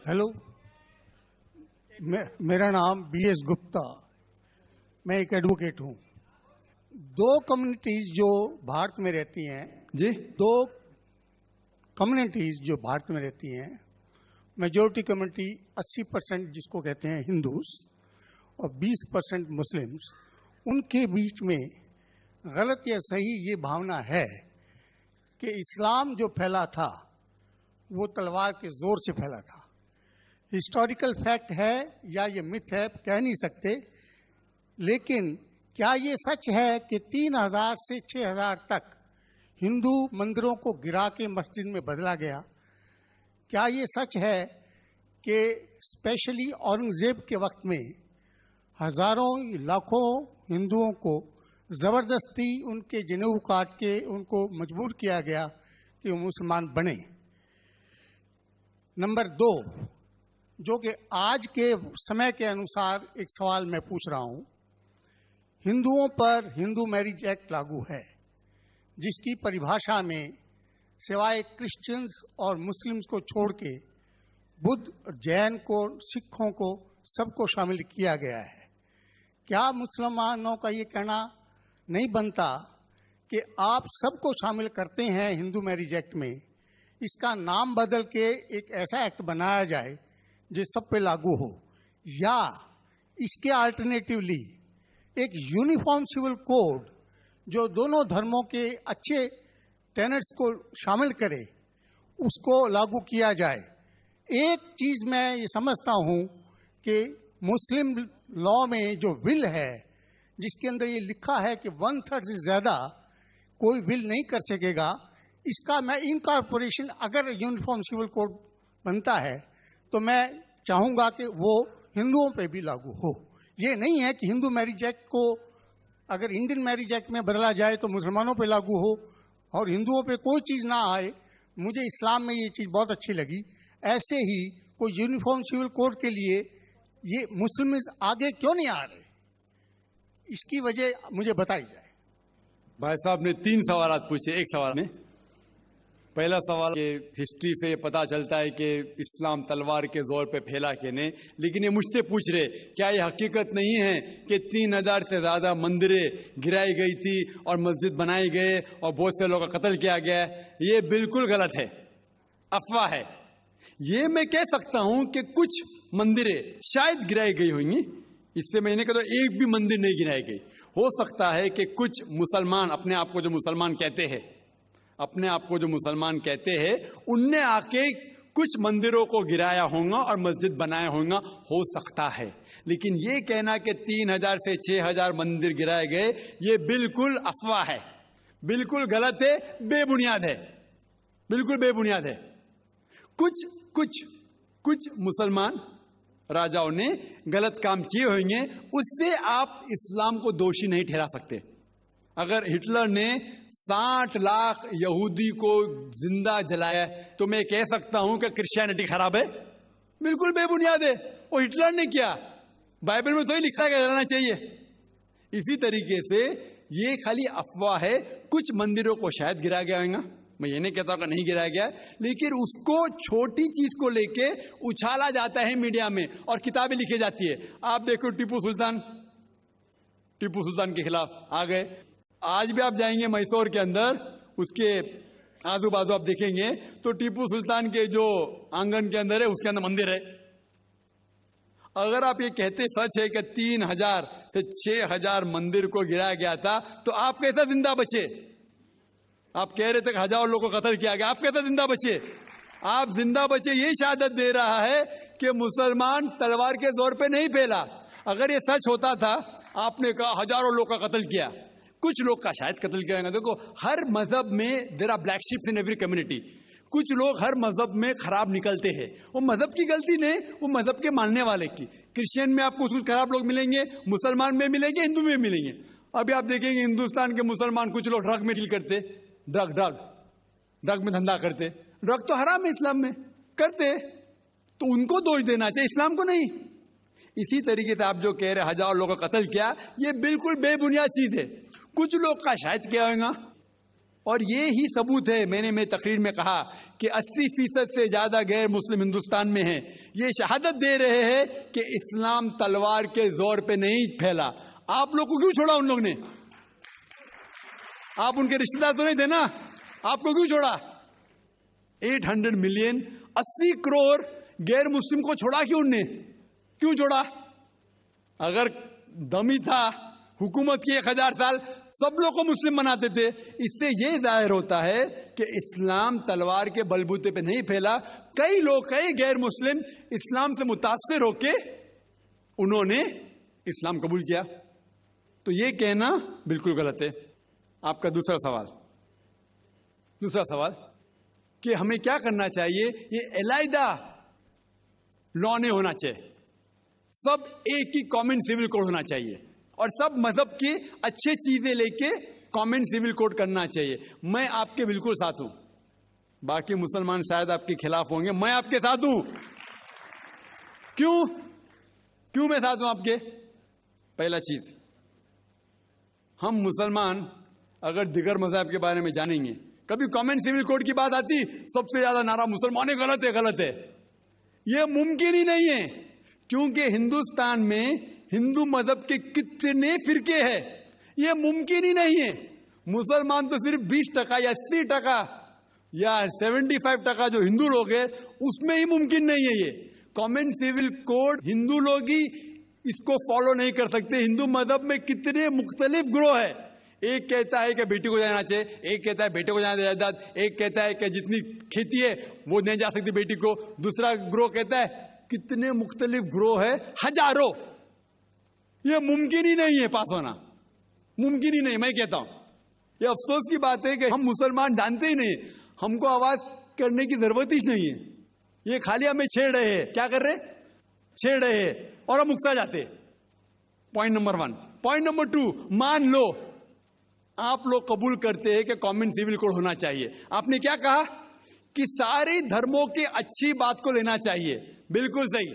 Hello, मेरा नाम BS Gupta, मैं एक एडवोकेट हूँ। दो कम्युनिटीज जो भारत में रहती हैं जी, दो कम्युनिटीज जो भारत में रहती हैं, मेजोरिटी कम्युनिटी 80% जिसको कहते हैं हिंदूज और 20% मुस्लिम्स, उनके बीच में गलत या सही ये भावना है कि इस्लाम जो फैला था वो तलवार के जोर से फैला था। हिस्टोरिकल फैक्ट है या ये मिथ है कह नहीं सकते, लेकिन क्या ये सच है कि 3000 से 6000 तक हिंदू मंदिरों को गिरा के मस्जिद में बदला गया? क्या ये सच है कि स्पेशली औरंगजेब के वक्त में हजारों लाखों हिंदुओं को जबरदस्ती उनके जनेऊ काट के उनको मजबूर किया गया कि वो मुसलमान बने? नंबर 2, जो कि आज के समय के अनुसार एक सवाल मैं पूछ रहा हूं, हिंदुओं पर हिंदू मैरिज एक्ट लागू है, जिसकी परिभाषा में सिवाय क्रिश्चियंस और मुस्लिम्स को छोड़ के बुद्ध, जैन को, सिखों को, सबको शामिल किया गया है। क्या मुसलमानों का ये कहना नहीं बनता कि आप सबको शामिल करते हैं हिंदू मैरिज एक्ट में, इसका नाम बदल के एक ऐसा एक्ट बनाया जाए जो सब पे लागू हो, या इसके अल्टरनेटिवली एक यूनिफॉर्म सिविल कोड जो दोनों धर्मों के अच्छे टेनेट्स को शामिल करे, उसको लागू किया जाए? एक चीज मैं ये समझता हूं कि मुस्लिम लॉ में जो विल है, जिसके अंदर ये लिखा है कि 1/3 से ज्यादा कोई विल नहीं कर सकेगा, इसका मैं इनकॉर्पोरेशन अगर यूनिफॉर्म सिविल कोड बनता है तो मैं चाहूंगा कि वो हिंदुओं पे भी लागू हो। ये नहीं है कि हिंदू मैरिज एक्ट को अगर इंडियन मैरिज एक्ट में बदला जाए तो मुसलमानों पे लागू हो और हिंदुओं पे कोई चीज ना आए। मुझे इस्लाम में ये चीज बहुत अच्छी लगी। ऐसे ही कोई यूनिफॉर्म सिविल कोड के लिए ये मुस्लिम आगे क्यों नहीं आ रहे, इसकी वजह मुझे बताई जाए। भाई साहब ने 3 सवाल पूछे एक सवाल में। पहला सवाल, ये हिस्ट्री से ये पता चलता है कि इस्लाम तलवार के जोर पे फैला कि नहीं, लेकिन ये मुझसे पूछ रहे क्या ये हकीकत नहीं है कि 3000 से ज्यादा मंदिरें गिराई गई थी और मस्जिद बनाए गए और बहुत से लोगों का कत्ल किया गया? ये बिल्कुल गलत है, अफवाह है। ये मैं कह सकता हूं कि कुछ मंदिरें शायद गिराई गई होंगी, इससे मैंने कहा तो एक भी मंदिर नहीं गिराई गई। हो सकता है कि कुछ मुसलमान अपने आप को जो मुसलमान कहते हैं उनने आके कुछ मंदिरों को गिराया होगा और मस्जिद बनाया होगा, हो सकता है। लेकिन ये कहना कि 3000 से 6000 मंदिर गिराए गए, ये बिल्कुल अफवाह है, बिल्कुल गलत है, बेबुनियाद है, बिल्कुल बेबुनियाद है। कुछ मुसलमान राजाओं ने गलत काम किए होंगे, उससे आप इस्लाम को दोषी नहीं ठहरा सकते। अगर हिटलर ने 60 लाख यहूदी को जिंदा जलाया तो मैं कह सकता हूं कि क्रिश्चियनिटी खराब है? बिल्कुल बेबुनियाद है। वो हिटलर ने किया, बाइबल में तो ही लिखा है कि जलाना चाहिए। इसी तरीके से ये खाली अफवाह है। कुछ मंदिरों को शायद गिराया गया होगा, मैं ये नहीं कहता कि नहीं गिराया गया, लेकिन उसको छोटी चीज को लेके उछाला जाता है मीडिया में और किताबें लिखी जाती है। आप देखो टीपू सुल्तान के खिलाफ आ गए। आज भी आप जाएंगे मैसूर के अंदर, उसके आजू बाजू आप देखेंगे तो टीपू सुल्तान के जो आंगन के अंदर है उसके अंदर मंदिर है। अगर आप ये कहते सच है कि 3000 से 6000 मंदिर को गिराया गया था, तो आप कैसा जिंदा बचे? आप कह रहे थे कि हजारों लोगों को कत्ल किया गया, आप कैसे जिंदा बचे? आप जिंदा बचे यही शहादत दे रहा है कि मुसलमान तलवार के जोर पे नहीं फैला। अगर ये सच होता था, आपने कहा हजारों लोग का कत्ल किया, कुछ लोग का शायद कत्ल किया। देखो, हर मजहब में there are black sheeps in every community. कुछ लोग हर मजहब में खराब निकलते हैं, वो मजहब की गलती नहीं, वो मजहब के मानने वाले की। क्रिश्चियन में आपको कुछ खराब लोग मिलेंगे, मुसलमान में मिलेंगे, हिंदू में मिलेंगे। अभी आप देखेंगे हिंदुस्तान के मुसलमान कुछ लोग ड्रग में डील करते, ड्रग में धंधा करते। ड्रग तो हराम है इस्लाम में, करते तो उनको दोष देना चाहिए, इस्लाम को नहीं। इसी तरीके से आप जो कह रहे हजारों लोगों का कत्ल किया, ये बिल्कुल बेबुनियाद चीज है। कुछ लोग का शायद किया होगा, और ये ही सबूत है। मैंने तकरीर में कहा कि 80% से ज्यादा गैर मुस्लिम हिंदुस्तान में है। ये शहादत दे रहे हैं कि इस्लाम तलवार के जोर पे नहीं फैला। आप लोग को क्यों छोड़ा उन लोग ने? आप उनके रिश्तेदार तो नहीं थे ना, आपको क्यों छोड़ा? 800 मिलियन 80 करोड़ गैर मुस्लिम को छोड़ा क्यों उनने? क्यों छोड़ा? अगर दम ही था हुकूमत की 1000 साल सब लोग को मुस्लिम बनाते थे। इससे यह जाहिर होता है कि इस्लाम तलवार के बलबूते पे नहीं फैला। कई लोग, कई गैर मुस्लिम इस्लाम से मुतासिर होके उन्होंने इस्लाम कबूल किया। तो यह कहना बिल्कुल गलत है। आपका दूसरा सवाल कि हमें क्या करना चाहिए? ये अलहदा लॉ नहीं होना चाहिए, सब एक ही कॉमन सिविल कोड होना चाहिए और सब मजहब की अच्छी चीजें लेके कॉमन सिविल कोड करना चाहिए। मैं आपके बिल्कुल साथ हूं। बाकी मुसलमान शायद आपके खिलाफ होंगे, मैं आपके साथ हूं। क्यों मैं साथ हूं आपके? पहला चीज, हम मुसलमान अगर दिगर मजहब के बारे में जानेंगे, कभी कॉमन सिविल कोड की बात आती सबसे ज्यादा नारा मुसलमान गलत है। यह मुमकिन ही नहीं है, क्योंकि हिंदुस्तान में हिंदू मजहब के कितने फिरके हैं, यह मुमकिन ही नहीं है। मुसलमान तो सिर्फ 20% या 80% या 75% जो हिंदू लोग हैं उसमें ही मुमकिन नहीं है। ये कॉमन सिविल कोड हिंदू लोग ही इसको फॉलो नहीं कर सकते। हिंदू मजहब में कितने मुख्तलिफ ग्रोह है। एक कहता है कि बेटी को जाना चाहिए, एक कहता है बेटे को जाना जायदाद, एक कहता है कि जितनी खेती है वो नहीं जा सकती बेटी को, दूसरा ग्रोह कहता है। कितने मुख्तलिफ ग्रोह है, हजारों। यह मुमकिन ही नहीं है पास होना, मुमकिन ही नहीं। मैं कहता हूं यह अफसोस की बात है कि हम मुसलमान जानते ही नहीं, हमको आवाज करने की जरूरत ही नहीं है। ये खाली हमें छेड़ रहे हैं। क्या कर रहे? छेड़ रहे हैं और हम उकसा जाते। Point number 1। पॉइंट नंबर 2, मान लो आप लोग कबूल करते हैं कि कॉमन सिविल कोड होना चाहिए। आपने क्या कहा कि सारे धर्मों की अच्छी बात को लेना चाहिए। बिल्कुल सही।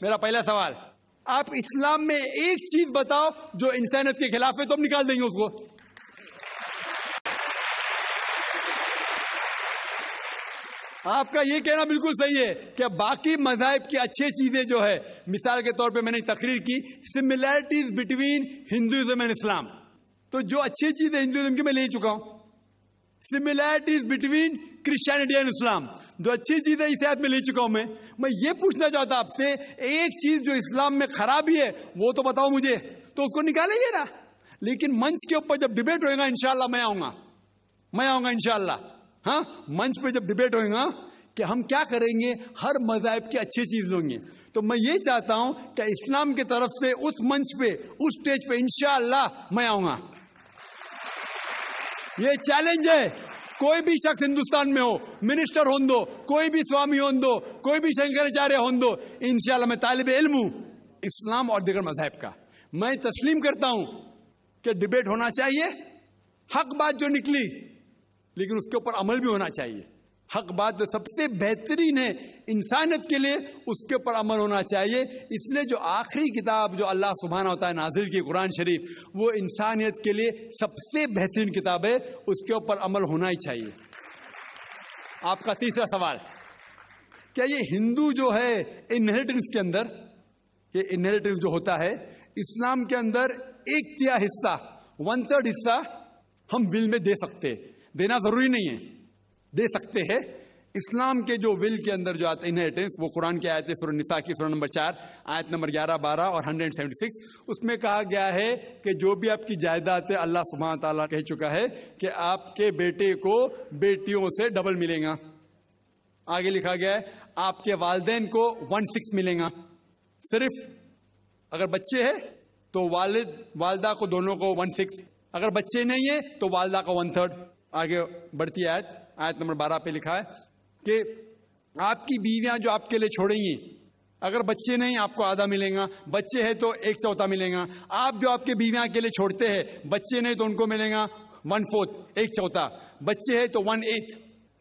मेरा पहला सवाल, आप इस्लाम में एक चीज बताओ जो इंसानियत के खिलाफ है, तो हम निकाल देंगे उसको। आपका यह कहना बिल्कुल सही है कि बाकी मज़ाहिब की अच्छी चीजें जो है, मिसाल के तौर पे मैंने तकरीर की similarities between Hinduism and Islam, तो जो अच्छी चीजें हिंदुइज्म की मैं ले चुका हूं। Similarities between Christianity and Islam, जो अच्छी चीजें इस आयत में ले चुका हूं। मैं ये पूछना चाहता आपसे, एक चीज जो इस्लाम में खराबी है वो तो बताओ मुझे, तो उसको निकालेंगे ना। लेकिन मंच के ऊपर जब डिबेट होएगा इंशाअल्लाह मैं आऊंगा इंशाअल्लाह। हाँ, मंच पे जब डिबेट होएगा कि हम क्या करेंगे, हर मज़हब की अच्छी चीज लेंगे। तो मैं ये चाहता हूं कि इस्लाम की तरफ से उस मंच पे, उस स्टेज पे इंशाअल्लाह मैं आऊंगा। ये चैलेंज है। कोई भी शख्स हिंदुस्तान में हो, मिनिस्टर हों दो, कोई भी स्वामी हों दो, कोई भी शंकराचार्य हों दो, इंशाअल्लाह मैं तालिबे इल्म हूं इस्लाम और दिगर मज़हब का। मैं तस्लीम करता हूं कि डिबेट होना चाहिए, हक बात जो निकली, लेकिन उसके ऊपर अमल भी होना चाहिए। हक बात जो सबसे बेहतरीन है इंसानियत के लिए, उसके ऊपर अमल होना चाहिए। इसलिए जो आखिरी किताब जो अल्लाह सुब्हानहू व तआला नाजिल की कुरान शरीफ, वो इंसानियत के लिए सबसे बेहतरीन किताब है, उसके ऊपर अमल होना ही चाहिए। आपका तीसरा सवाल, क्या ये हिंदू जो है इनहेरिटेंस के अंदर, ये इनहेरिटेंस जो होता है इस्लाम के अंदर 1/3 हिस्सा, 1/3 हिस्सा हम विल में दे सकते हैं। देना जरूरी नहीं है, दे सकते हैं। इस्लाम के जो विल के अंदर जो आता है इनहेरिटेंस, वो कुरान की आयत है सूरह निसा की सूरह नंबर 4 आयत नंबर 11, 12 और 176। उसमें कहा गया है कि जो भी आपकी जायदाद है, अल्लाह सुब्हानहू व तआला कह चुका है कि आपके बेटे को बेटियों से डबल मिलेगा। आगे लिखा गया है आपके वालिदैन को 1/6 मिलेगा। सिर्फ अगर बच्चे हैं तो वालिद वालदा को दोनों को 1/6, अगर बच्चे नहीं है तो वालदा का 1/3। आगे बढ़ती आयत नंबर 12 पे लिखा है कि आपकी बीवियां जो आपके लिए छोड़ेंगी, अगर बच्चे नहीं आपको आधा मिलेगा, बच्चे हैं तो 1/4 मिलेगा। आप जो आपके बीवियां के लिए छोड़ते हैं, बच्चे नहीं तो उनको मिलेगा 1/4, 1/4। बच्चे हैं तो 1/8,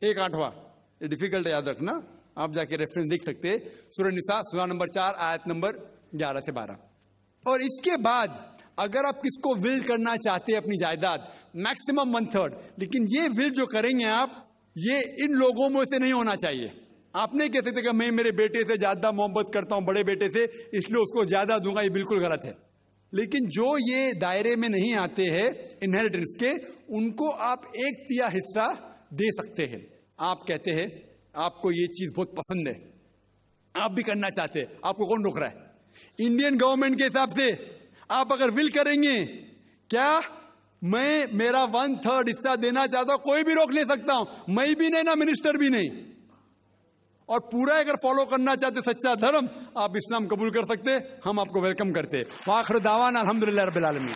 1/8। ये डिफिकल्ट है याद रखना, आप जाके रेफरेंस देख सकते हैं, सूरह निसा सूरह नंबर 4 आयत नंबर 11 से 12। और इसके बाद अगर आप किसको विल करना चाहते हैं अपनी जायदाद, मैक्सिमम 1/3। लेकिन ये विल जो करेंगे आप, ये इन लोगों में से नहीं होना चाहिए। आप नहीं कह सकते कि मैं मेरे बेटे से ज्यादा मोहब्बत करता हूं, बड़े बेटे से, इसलिए उसको ज्यादा दूंगा। ये बिल्कुल गलत है। लेकिन जो ये दायरे में नहीं आते हैं इनहेरिटेंस के, उनको आप 1/3 हिस्सा दे सकते हैं। आप कहते हैं आपको ये चीज बहुत पसंद है, आप भी करना चाहते हैं, आपको कौन रोक रहा है? इंडियन गवर्नमेंट के हिसाब से आप अगर विल करेंगे, क्या मैं मेरा 1/3 हिस्सा देना चाहता हूं, कोई भी रोक नहीं सकता हूं, मैं भी नहीं ना मिनिस्टर भी नहीं। और पूरा अगर फॉलो करना चाहते सच्चा धर्म, आप इस्लाम कबूल कर सकते, हम आपको वेलकम करते। वाखिर दावाना अल्हम्दुलिल्लाह रब्बिल आलमीन।